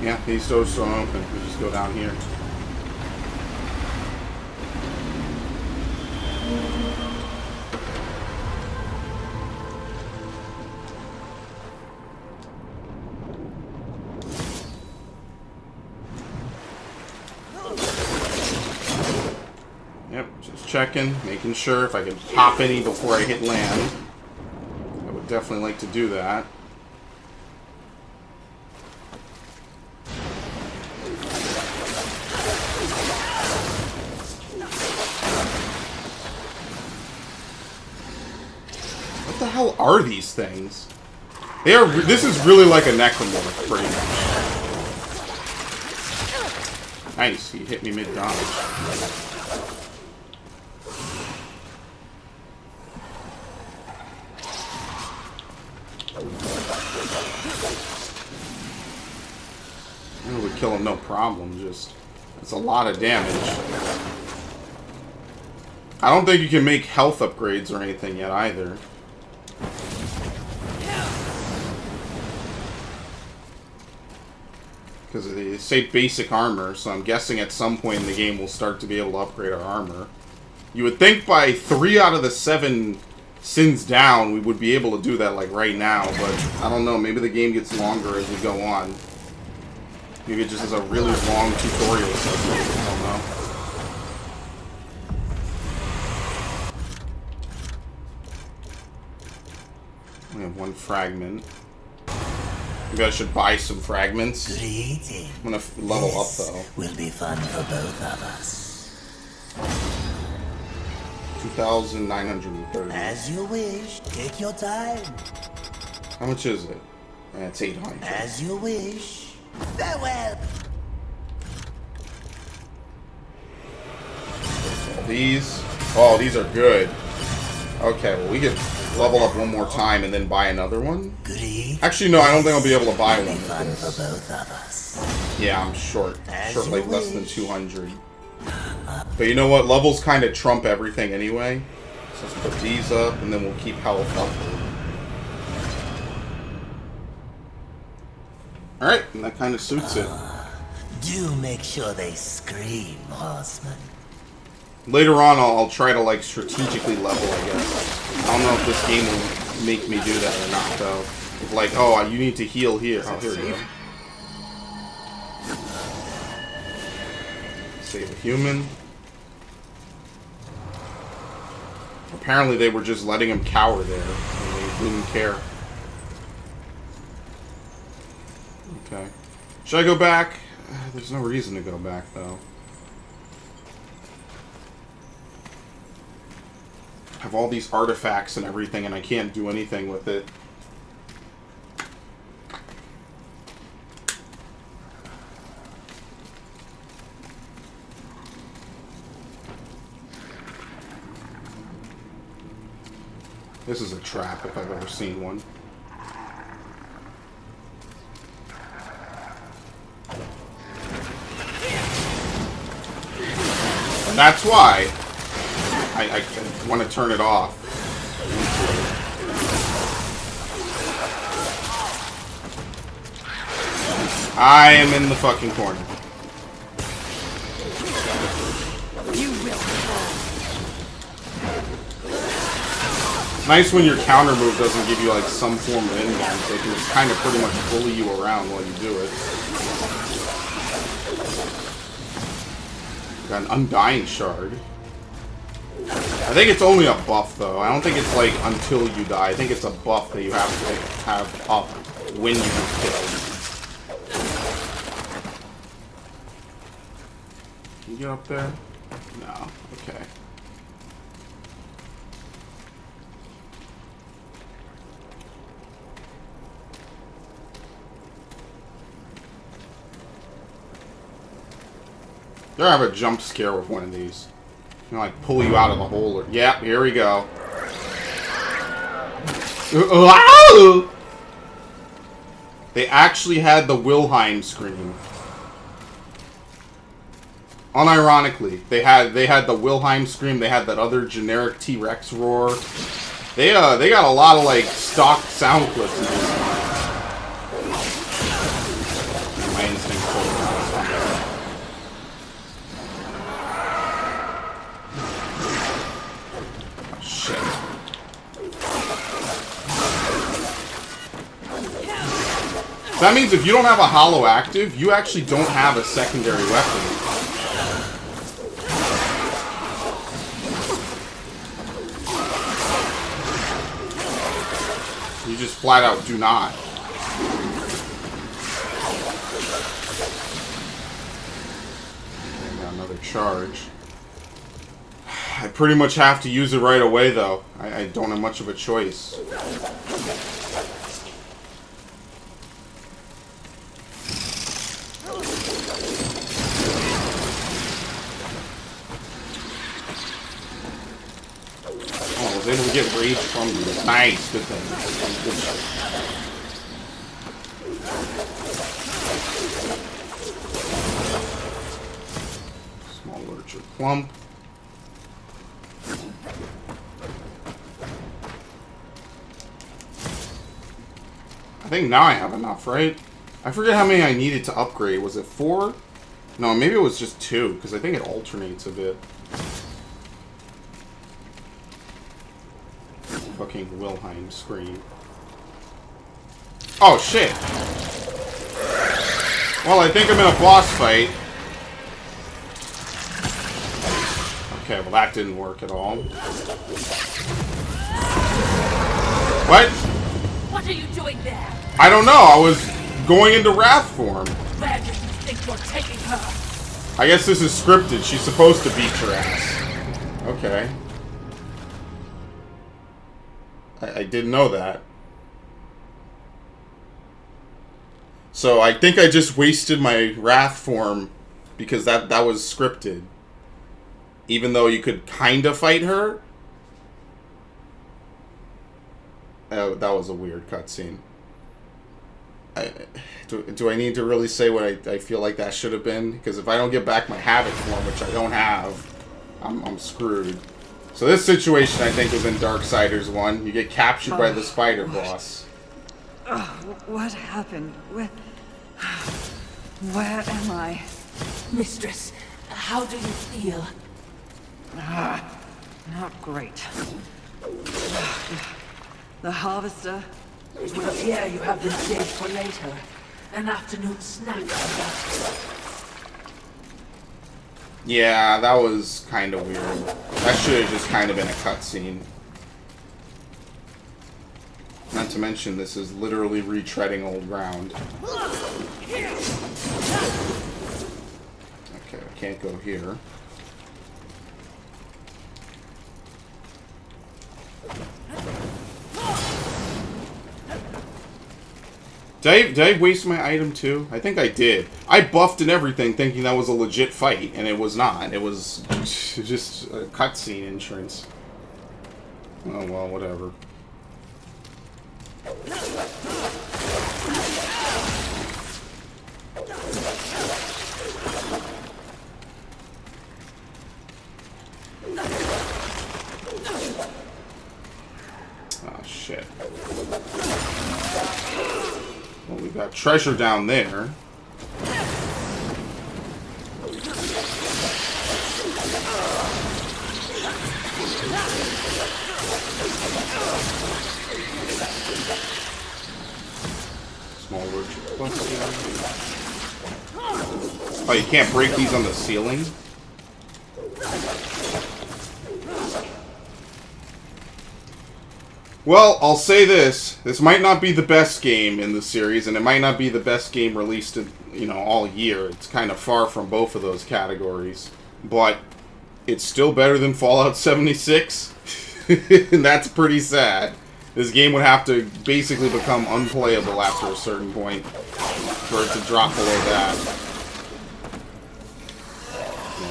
Yeah, these doors don't open. We just go down here. Yep, just checking, making sure if I can pop any before I hit land. I would definitely like to do that. What the hell are these things? They are. This is really like a necromorph, pretty much. Nice, he hit me mid-dodge. It would kill him no problem, just... It's a lot of damage. I don't think you can make health upgrades or anything yet, either. Because they say basic armor, so I'm guessing at some point in the game we'll start to be able to upgrade our armor. You would think by 3 out of the 7 sins down we would be able to do that, like, right now, but I don't know, maybe the game gets longer as we go on. Maybe it just has a really long tutorial segment, I don't know. We have 1 fragment. Maybe I should buy some fragments. Greetings. I'm gonna level up though. Will be fun for both of us. 2,930. As you wish. Take your time. How much is it? It's 800. As you wish. Farewell. These. Oh, these are good. Okay, well we could level up one more time and then buy another one. Actually, no, I don't think I'll be able to buy one with this. For both of us. Yeah, I'm short. Short like less than 200. But you know what? Levels kind of trump everything anyway. So let's put these up and then we'll keep health up. Alright, and that kind of suits it. Do make sure they scream, horseman. Later on, I'll try to, like, strategically level, I guess. I don't know if this game will make me do that or not, though. If, like, oh, you need to heal here. Oh, here we go. Save a human. Apparently they were just letting him cower there. And they didn't care. Okay. Should I go back? There's no reason to go back, though. I have all these artifacts and everything, and I can't do anything with it. This is a trap if I've ever seen one. And that's why I want to turn it off. I am in the fucking corner. You will fall. Nice when your counter move doesn't give you like some form of inbound, so it can just kind of pretty much bully you around while you do it. Got an Undying Shard. I think it's only a buff, though. I don't think it's, like, until you die. I think it's a buff that you have to, like, have up when you get killed. Can you get up there? No. Okay. You're gonna have a jump scare with one of these. You know, like pull you out of the hole. Or, yep, here we go. They actually had the Wilhelm scream. Unironically, they had the Wilhelm scream. They had that other generic T-Rex roar. They got a lot of like stock sound clips in this one. My instinct That means if you don't have a hollow active, you actually don't have a secondary weapon. You just flat out do not. Got another charge. I pretty much have to use it right away, though. I don't have much of a choice. Oh, I was able to get rage from you. Nice, good thing. Good shot. Small lurcher clump. I think now I have enough, right? I forget how many I needed to upgrade. Was it 4? No, maybe it was just 2, because I think it alternates a bit. Fucking Wilhelm scream. Oh, shit! Well, I think I'm in a boss fight. Okay, well that didn't work at all. What? What are you doing there? I don't know, I was going into wrath form. Where do you think you're taking her? I guess this is scripted. She's supposed to beat your ass. Okay. I didn't know that. So I think I just wasted my wrath form because that was scripted. Even though you could kind of fight her. That was a weird cutscene. Do I need to really say what I feel like that should have been? Because if I don't get back my habit form, which I don't have, I'm screwed. So this situation, I think, was in Darksiders 1. You get captured by the spider boss. What happened? Where am I? Mistress, how do you feel? Not great. The harvester. It would appear you have been saved for later. An afternoon snack. Yeah, that was kind of weird. That should have just kind of been a cutscene. Not to mention, this is literally retreading old ground. Okay, I can't go here. Did I waste my item too? I think I did. I buffed and everything thinking that was a legit fight, and it was not. It was just a cutscene entrance. Oh well, whatever. Oh shit. Well, we've got treasure down there. Small word. Oh, you can't break these on the ceiling? Well, I'll say this. This might not be the best game in the series, and it might not be the best game released, all year. It's kind of far from both of those categories. But it's still better than Fallout 76, and that's pretty sad. This game would have to basically become unplayable after a certain point for it to drop below that.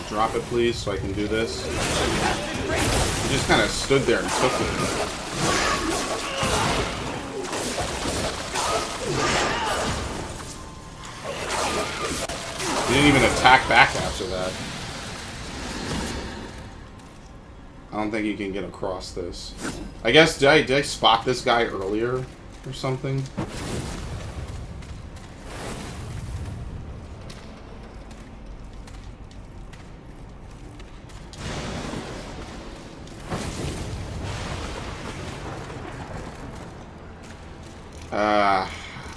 Drop it, please, so I can do this. He just kind of stood there and took it. He didn't even attack back after that. I don't think you can get across this. I guess, did I spot this guy earlier or something?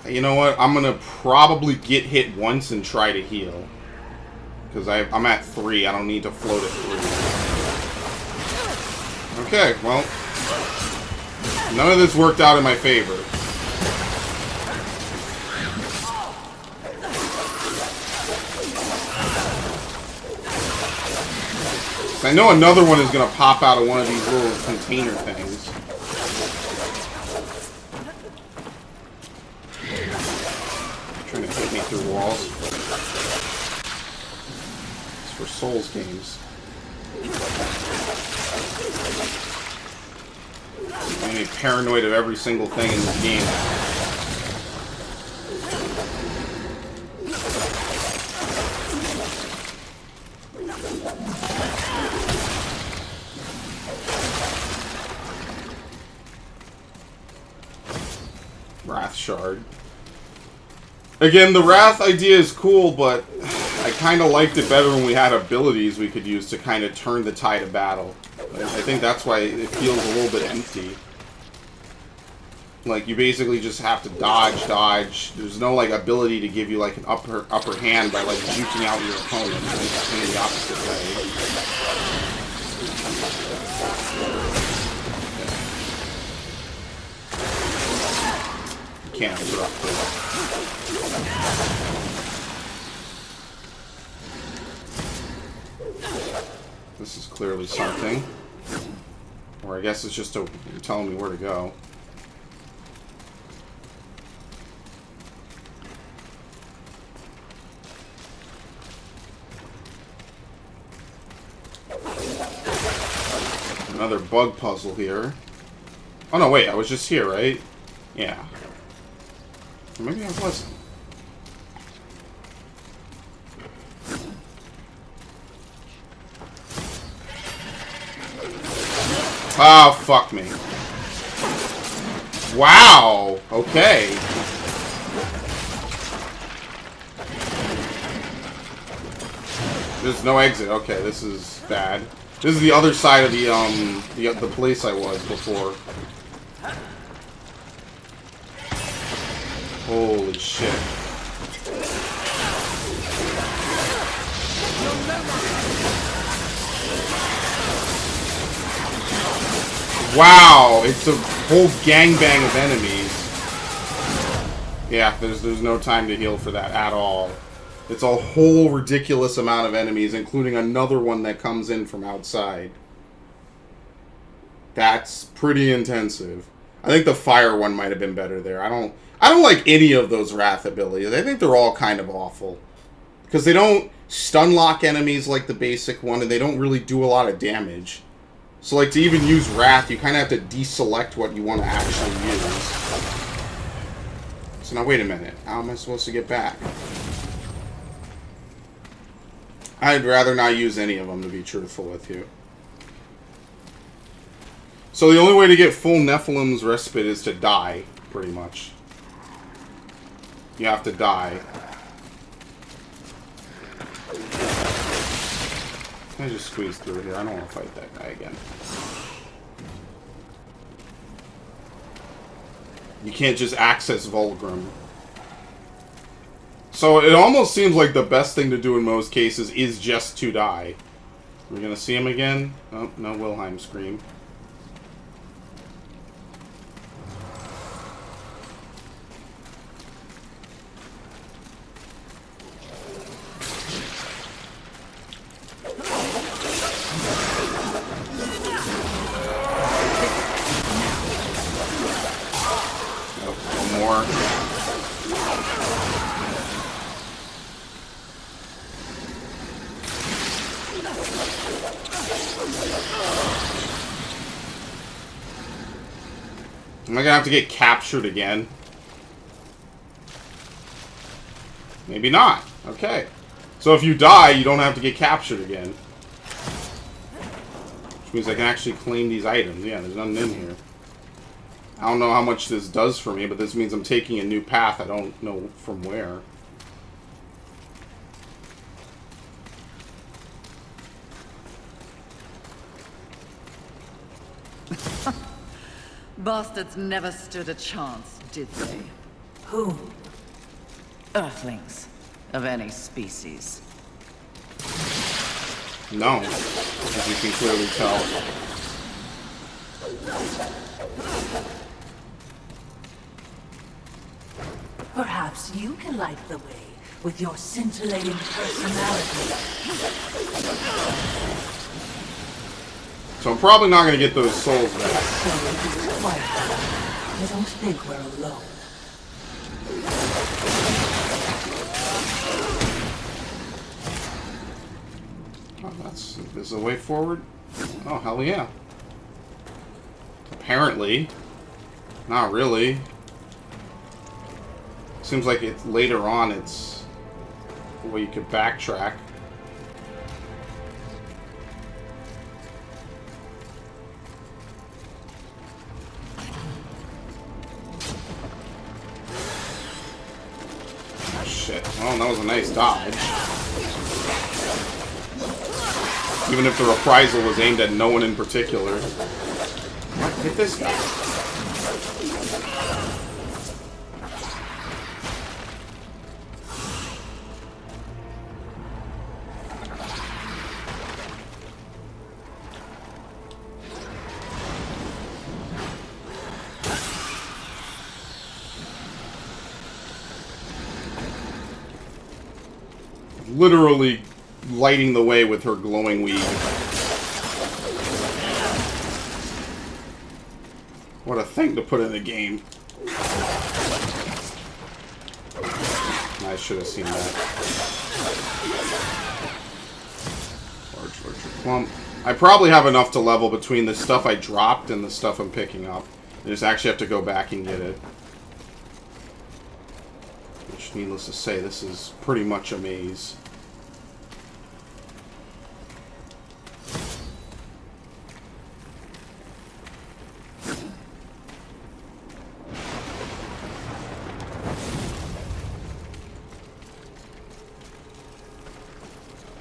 You know what? I'm gonna probably get hit once and try to heal. Because I'm at 3. I don't need to float at 3. Okay, well. None of this worked out in my favor. I know another one is going to pop out of one of these little container things. Trying to hit me through walls. It's for Souls games. I'm paranoid of every single thing in this game. Wrath Shard. Again, the Wrath idea is cool, but I kind of liked it better when we had abilities we could use to kind of turn the tide of battle. I think that's why it feels a little bit empty. Like, you basically just have to dodge. There's no, like, ability to give you, like, an upper hand by, like, juking out your opponent. It's in the opposite way. You can't interrupt it. This is clearly something. Or I guess it's just telling me where to go. Another bug puzzle here. Oh no, wait, I was just here, right? Yeah. Maybe I wasn't. Oh, fuck me. Wow! Okay. There's no exit. Okay, this is bad. This is the other side of the place I was before. Holy shit. Wow, it's a whole gangbang of enemies. Yeah, there's no time to heal for that at all. It's a whole ridiculous amount of enemies, including another one that comes in from outside. That's pretty intensive. I think the fire one might have been better there. I don't like any of those Wrath abilities. I think they're all kind of awful. Because they don't stun lock enemies like the basic one, and they don't really do a lot of damage. So, like, to even use Wrath, you kind of have to deselect what you want to actually use. So now, wait a minute. How am I supposed to get back? I'd rather not use any of them, to be truthful with you. So the only way to get full Nephilim's Respite is to die, pretty much. You have to die. Can I just squeeze through here? I don't want to fight that guy again. You can't just access Vulgrim. So it almost seems like the best thing to do in most cases is just to die. We're gonna see him again? Oh, no Wilhelm scream. Am I gonna have to get captured again? Maybe not. Okay. So if you die, you don't have to get captured again. Which means I can actually claim these items. Yeah, there's nothing in here. I don't know how much this does for me, but this means I'm taking a new path. I don't know from where. Bastards never stood a chance, did they? Who? Earthlings. Of any species. No, as you can clearly tell. Perhaps you can light the way with your scintillating personality. So I'm probably not going to get those souls back. So be quiet. I don't think we're alone. Oh, there's a way forward? Oh, hell yeah. Apparently. Not really. Seems like it's later on it's the way you could backtrack. Oh shit. Well, that was a nice dodge. Even if the reprisal was aimed at no one in particular. What? Hit this guy. Literally lighting the way with her glowing weed. What a thing to put in a game. I should have seen that. Large lurcher clump. I probably have enough to level between the stuff I dropped and the stuff I'm picking up. I just actually have to go back and get it. Which, needless to say, this is pretty much a maze.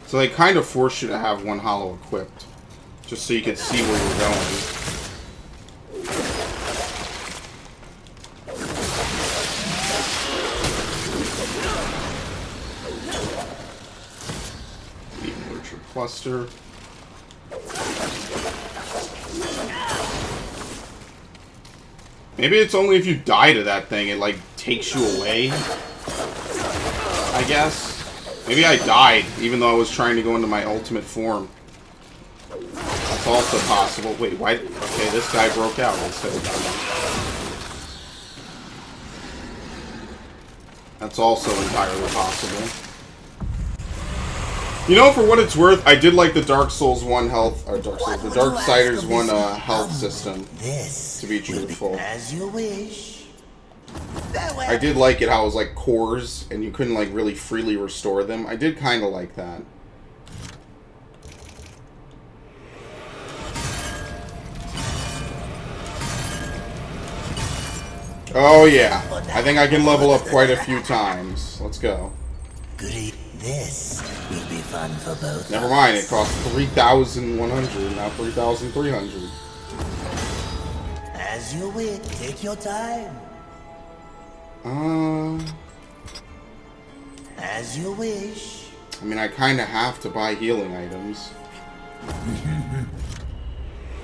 So they kind of force you to have one hollow equipped, just so you can see where you're going. Even Lurcher Cluster. Maybe it's only if you die to that thing, it like takes you away, I guess. Maybe I died, even though I was trying to go into my ultimate form. That's also possible. Wait, why? Okay, this guy broke out instead of dying. That's also entirely possible. You know, for what it's worth, I did like the Dark Souls 1 health, or the Darksiders 1 health system, to be truthful. As you wish. I did like it how it was like cores, and you couldn't like really freely restore them. I did kind of like that. Oh yeah, I think I can level up quite a few times. Let's go. Goody, this will be fun for both. Never mind, it costs 3,100, not 3,300. As you wish, take your time. As you wish. I mean, I kind of have to buy healing items.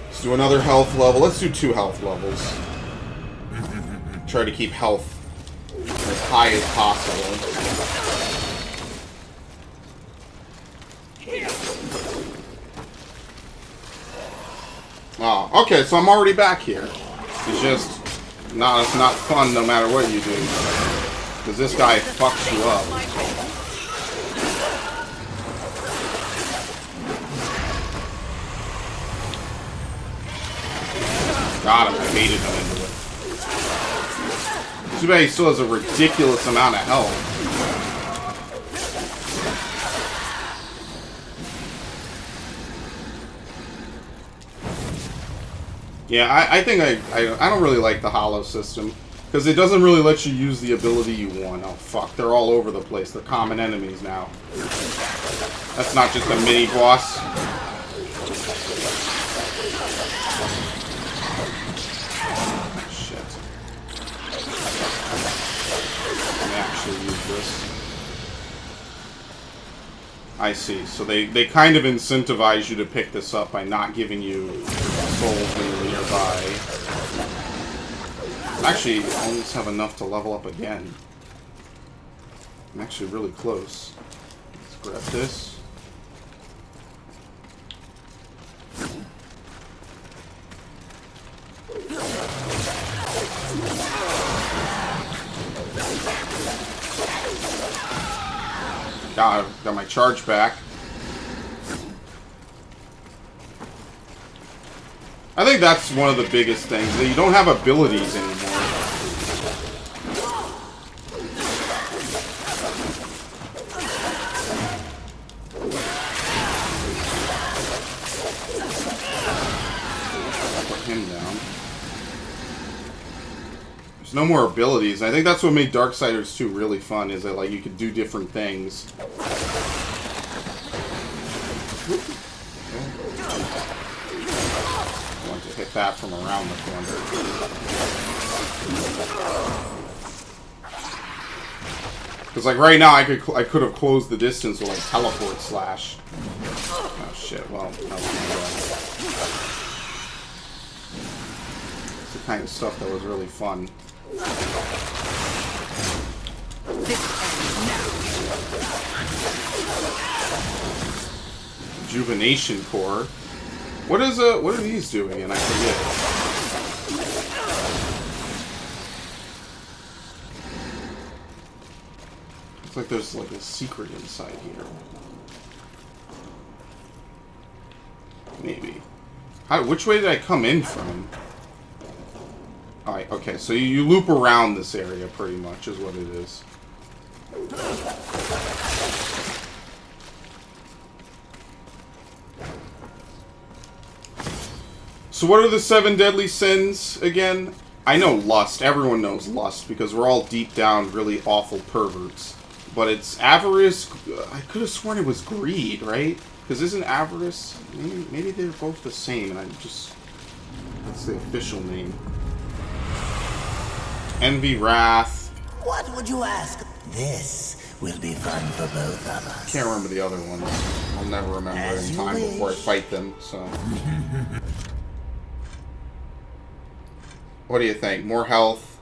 Let's do another health level. Let's do 2 health levels. Try to keep health as high as possible. Oh, okay, so I'm already back here. It's just it's not fun no matter what you do. Because this guy fucks you up. Got him, I baited him into it. Too bad he still has a ridiculous amount of health. Yeah, I think I don't really like the hollow system. Because it doesn't really let you use the ability you want. Oh, fuck. They're all over the place. They're common enemies now. That's not just a mini-boss. Shit. actually use this. I see. So they kind of incentivize you to pick this up by not giving you souls when you're nearby. Actually, I almost have enough to level up again. I'm actually really close. Let's grab this. Got my charge back. I think that's one of the biggest things, that you don't have abilities anymore. Put him down. There's no more abilities. I think that's what made Darksiders 2 really fun, is that like you could do different things. Hit that from around the corner. Because like right now I could have closed the distance with like teleport slash. Oh shit, well, that was it's the kind of stuff that was really fun. Rejuvenation core. What are these doing? And I forget. Looks like there's like a secret inside here. Maybe. Which way did I come in from? Alright, okay, so you loop around this area pretty much is what it is. So what are the 7 deadly sins again? I know lust. Everyone knows lust because we're all deep down really awful perverts. But it's avarice. I could have sworn it was greed, right? Because isn't avarice? Maybe they're both the same, and I'm just... That's the official name. Envy, wrath. What would you ask? This will be fun for both of us. Can't remember the other ones. I'll never remember it in time before I fight them, so... What do you think? More health?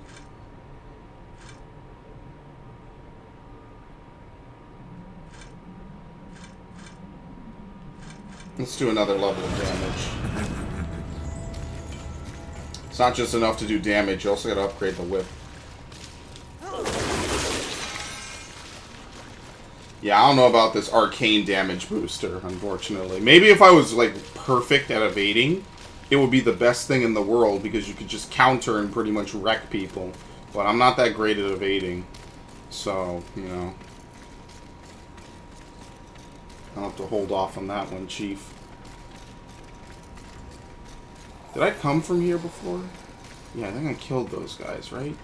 Let's do another level of damage. It's not just enough to do damage, you also gotta upgrade the whip. Yeah, I don't know about this arcane damage booster, unfortunately. Maybe if I was, like, perfect at evading, it would be the best thing in the world because you could just counter and pretty much wreck people. But I'm not that great at evading. So, you know. I'll have to hold off on that one, Chief. Did I come from here before? Yeah, I think I killed those guys, right?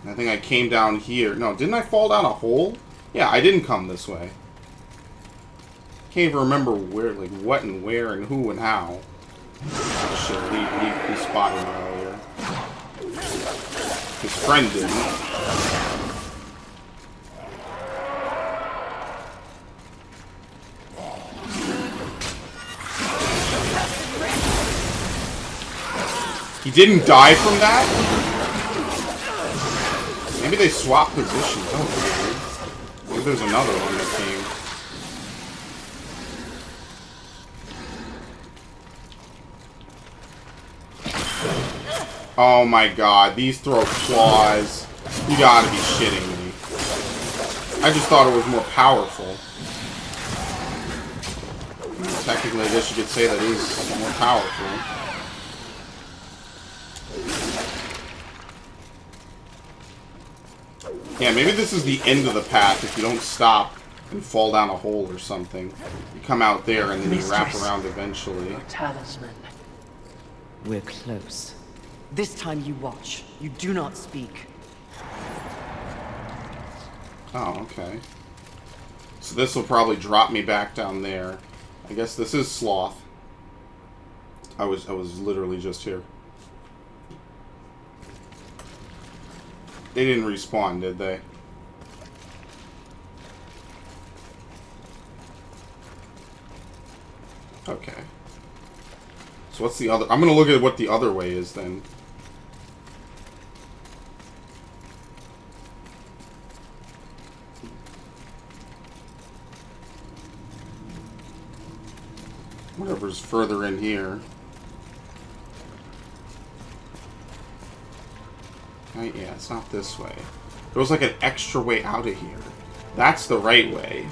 I think I came down here. No, didn't I fall down a hole? Yeah, I didn't come this way. Can't even remember where, like, what and where and who and how. Oh, shit, he spotted me earlier. His friend didn't. He didn't die from that? Maybe they swapped positions. Oh, maybe there's another one that came. Oh my god, these throw claws. You gotta be shitting me. I just thought it was more powerful. Technically, I guess you could say that is more powerful. Yeah, maybe this is the end of the path if you don't stop and fall down a hole or something. You come out there and then you wrap around eventually. Talisman. We're close. This time you watch. You do not speak. Oh, okay. So this will probably drop me back down there. I guess this is Sloth. I was literally just here. They didn't respawn, did they? Okay. So what's the other... I'm gonna look at what the other way is then. Whatever's further in here. Right, yeah, it's not this way. There was like an extra way out of here. That's the right way.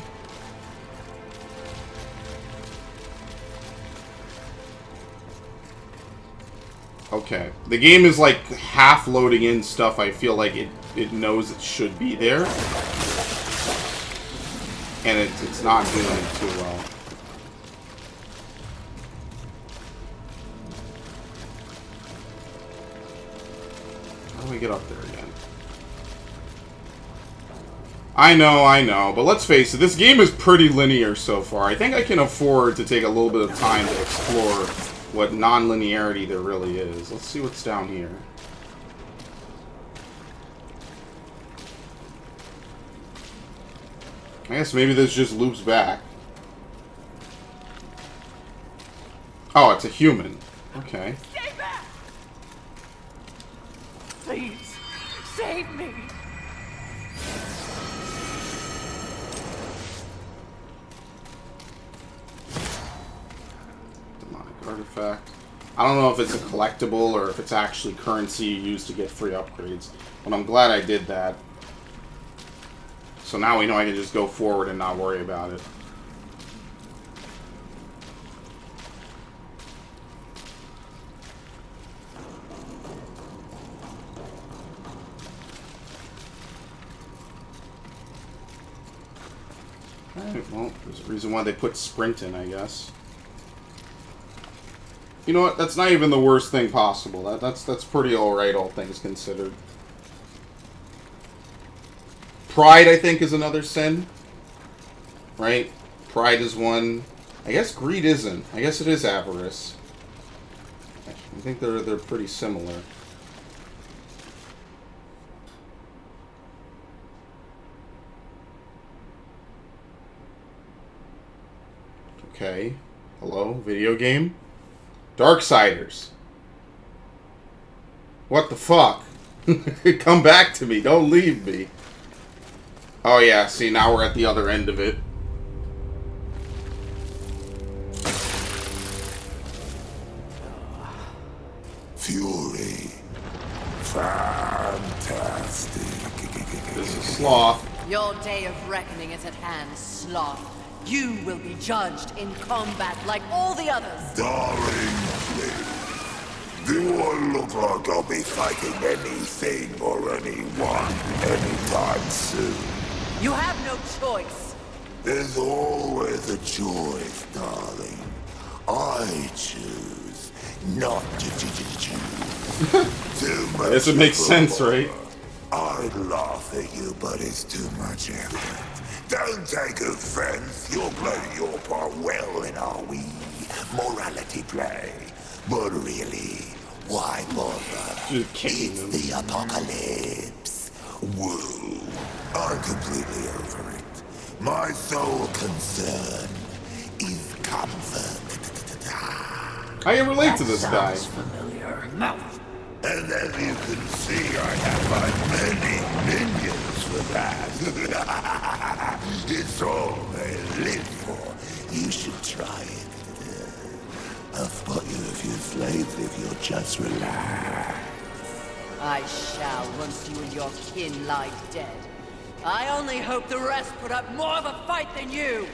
Okay. The game is like half loading in stuff I feel like it knows it should be there. And it's not doing it too well. How do we get up there again? I know, but let's face it, this game is pretty linear so far. I think I can afford to take a little bit of time to explore what non-linearity there really is. Let's see what's down here. I guess maybe this just loops back. Oh, it's a human. Okay. Stay back! Please, save me! Demonic artifact. I don't know if it's a collectible or if it's actually currency you use to get free upgrades. But I'm glad I did that. So now we know I can just go forward and not worry about it. Alright, well, there's a reason why they put sprint in, I guess. You know what? That's not even the worst thing possible. That's pretty alright, all things considered. Pride, I think, is another sin. Right? Pride is one. I guess greed isn't. I guess it is avarice. I think they're pretty similar. Okay. Hello? Video game? Darksiders. What the fuck? Come back to me. Don't leave me. Oh yeah, see, now we're at the other end of it. Fury. Fantastic. This is Sloth. Your day of reckoning is at hand, Sloth. You will be judged in combat like all the others. Darling, do I look like I'll be fighting anything or anyone anytime soon? You have no choice. There's always a choice, darling. I choose not to choose. Too much. Guess it makes sense, right? I'd laugh at you, but it's too much effort. Don't take offense. You're playing your part well in our wee morality play. But really, why bother? Just kicking It's them. the apocalypse. Woo. I'm completely over it. My sole concern is comfort. I can relate to this guy. Sounds familiar. And as you can see, I have my many minions for that. It's all they live for. You should try it. I'll spot you a few slaves if you'll just relax. I shall once you and your kin lie dead. I only hope the rest put up more of a fight than you.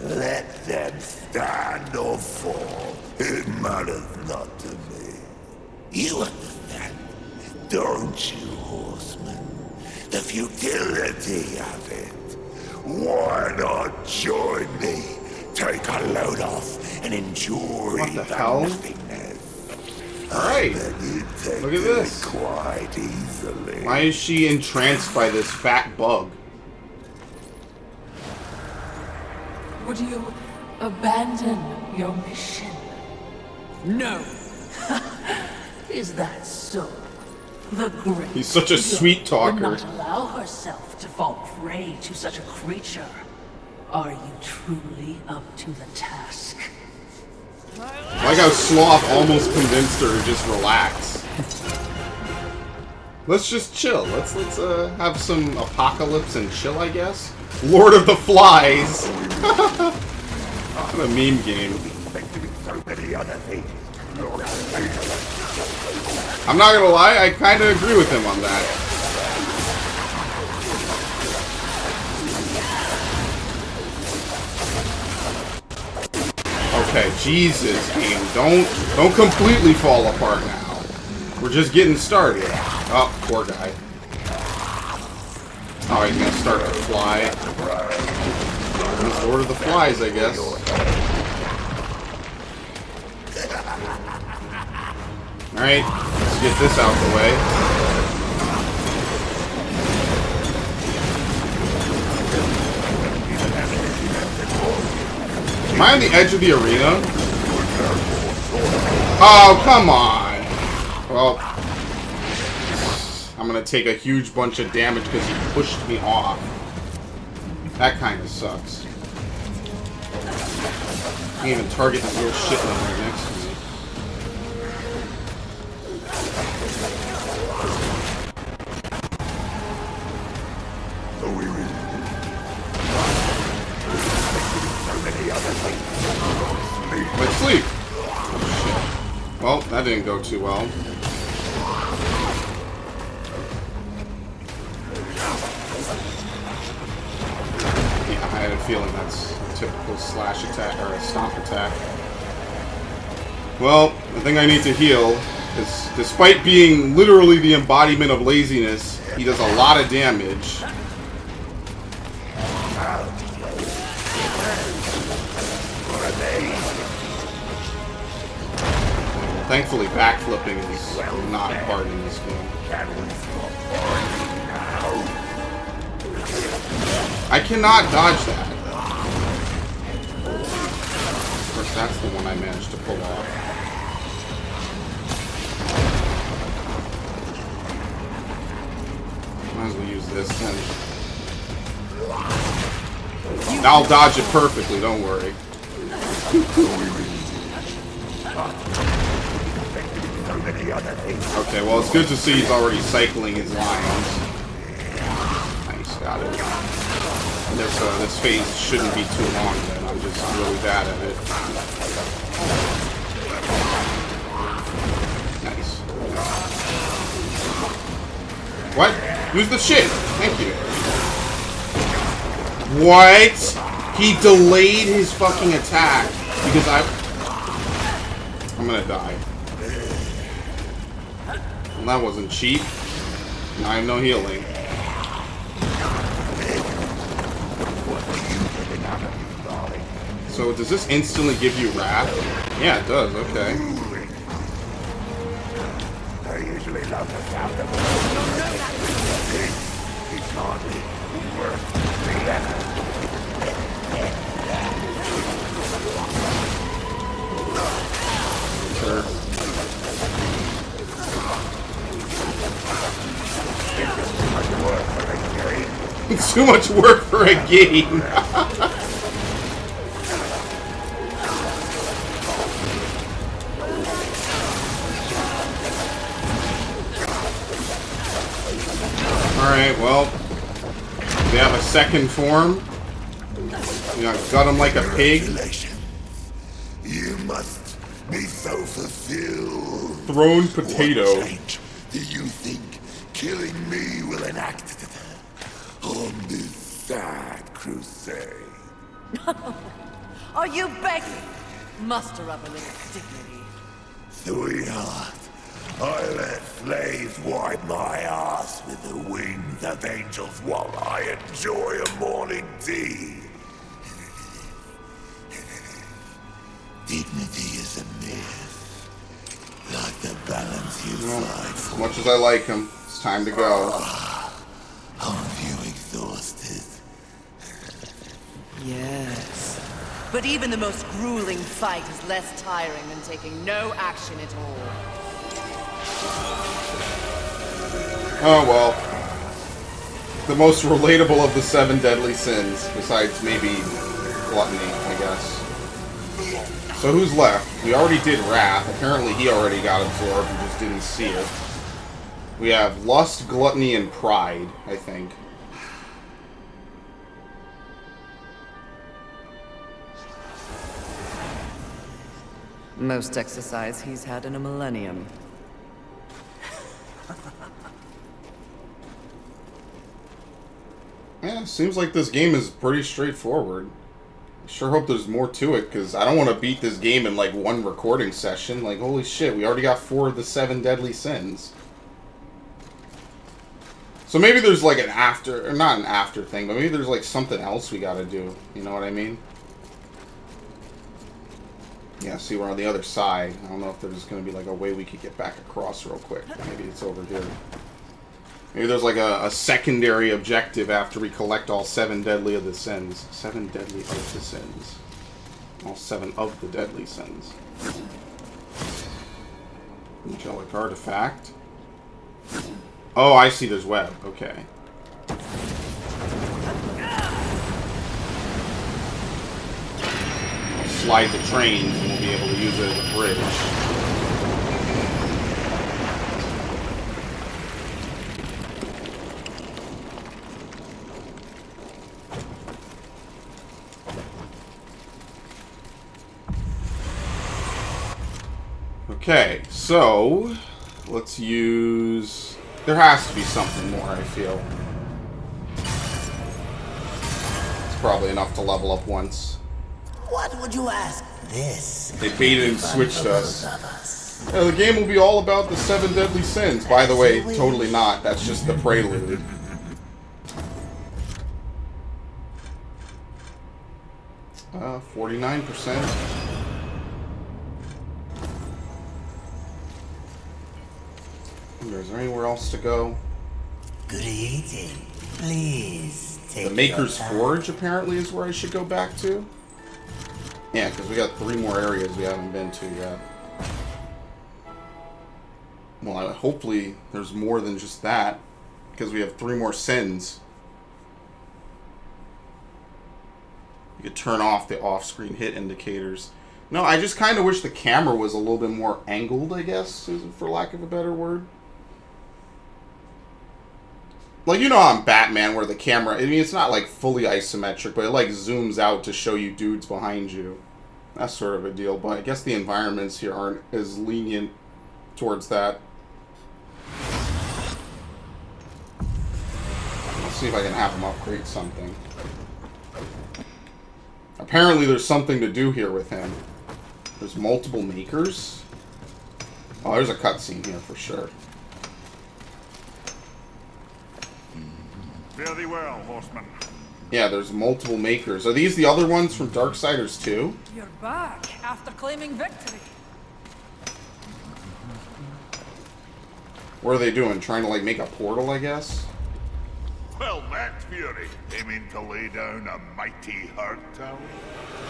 Let them stand or fall. It matters not to me. You understand, don't you, horseman? The futility of it. Why not join me? Take a load off and enjoy What the hell? nothingness. Alright. Look Look at this. Quite easily. Why is she entranced by this fat bug? Would you abandon your mission? No. Is that so? The great He's such a sweet talker. would not allow herself to fall prey to such a creature. Are you truly up to the task? I like how Sloth almost convinced her to just relax. Let's just chill. Let's have some apocalypse and chill, I guess. Lord of the Flies. What a meme game. I'm not gonna lie, I kind of agree with him on that. Okay, Jesus, game, don't completely fall apart now. We're just getting started. Oh, poor guy. Oh, he's gonna start to fly. He's Lord of the Flies, I guess. Alright, let's get this out the way. Am I on the edge of the arena? Oh, come on! Well, I'm gonna take a huge bunch of damage because he pushed me off. That kind of sucks. Can't even target this little shit right next to me. Let's sleep. Oh, shit. Well, that didn't go too well. Yeah, I had a feeling that's a typical slash attack or a stomp attack. Well, I think I need to heal, because despite being literally the embodiment of laziness, he does a lot of damage. Thankfully, backflipping is not a part in this game. I cannot dodge that. Of course, that's the one I managed to pull off. Might as well use this then. I'll dodge it perfectly, don't worry. Okay, well, it's good to see he's already cycling his lines. Nice, got it. This phase shouldn't be too long then. I'm just really bad at it. Nice. What? Use the shit! Thank you. What? He delayed his fucking attack because I'm gonna die. Well, that wasn't cheap. Now I have no healing. So does this instantly give you wrath? Yeah, it does. Okay. I usually love the sound of it's hardly worth the effort. Sure. It's too much work for a game. Alright, well, we have a second form. You know, gut him like a pig. You must be so fulfilled. Thrown potato. What change do you think killing me will enact on this sad crusade? Are you begging? Muster up a little dignity. Sweetheart, I let slaves wipe my ass with the wings of angels while I enjoy a morning tea. Dignity is a myth, like the balance you fight for. As much as I like him, it's time to go. Aren't you exhausted? Yes. But even the most grueling fight is less tiring than taking no action at all. Oh, well. The most relatable of the 7 deadly sins, besides maybe gluttony, I guess. So who's left? We already did Wrath. Apparently he already got absorbed, we just didn't see it. We have Lust, Gluttony, and Pride, I think. Most exercise he's had in a millennium. Yeah, seems like this game is pretty straightforward. I sure hope there's more to it, because I don't want to beat this game in, like, one recording session. Like, holy shit, we already got 4 of the 7 deadly sins. So maybe there's, like, an after... Or not an after thing, but maybe there's, like, something else we gotta do. You know what I mean? Yeah, see, we're on the other side. I don't know if there's gonna be, like, a way we could get back across real quick. Maybe it's over here. Maybe there's like a secondary objective after we collect all 7 deadly of the sins. 7 deadly of the sins. All 7 of the deadly sins. Angelic artifact. Oh, I see, there's web. Okay. I'll slide the trains and we'll be able to use it as a bridge. Okay, so let's use... There has to be something more, I feel. It's probably enough to level up once. What would you ask this? They baited and switched us. Yeah, the game will be all about the 7 deadly sins. By the way, totally not. That's just the prelude. Uh, 49%. Is there anywhere else to go? Good eating. Please take The Maker's Forge, apparently, is where I should go back to. Yeah, because we got 3 more areas we haven't been to yet. Well, hopefully there's more than just that, because we have 3 more sins. You could turn off the off-screen hit indicators. No, I just kind of wish the camera was a little bit more angled, I guess, for lack of a better word. Like, you know on Batman where the camera, I mean, it's not like fully isometric, but it like zooms out to show you dudes behind you. That's sort of a deal, but I guess the environments here aren't as lenient towards that. Let's see if I can have him upgrade something. Apparently there's something to do here with him. There's multiple makers. Oh, there's a cutscene here for sure. Fare thee well, horseman. Yeah, there's multiple makers. Are these the other ones from Darksiders 2? You're back after claiming victory. What are they doing? Trying to, like, make a portal, I guess? Well met, Fury. Aiming to lay down a mighty hard tower?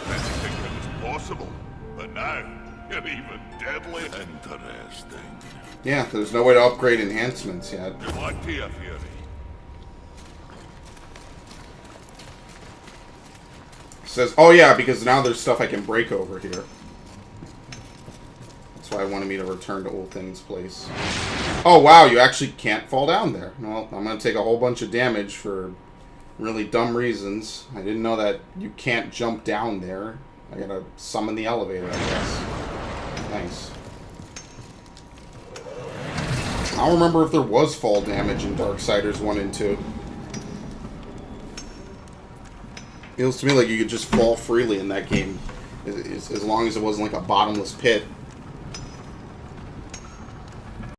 Didn't think it was possible, but now you're even deadly. Interesting. Yeah, there's no way to upgrade enhancements yet. You want to, Fury? Says, oh yeah, because now there's stuff I can break over here. That's why I wanted me to return to Old Things Place. Oh wow, you actually can't fall down there. Well, I'm going to take a whole bunch of damage for really dumb reasons. I didn't know that you can't jump down there. I got to summon the elevator, I guess. Nice. I don't remember if there was fall damage in Darksiders 1 and 2. Feels to me like you could just fall freely in that game, as long as it wasn't like a bottomless pit.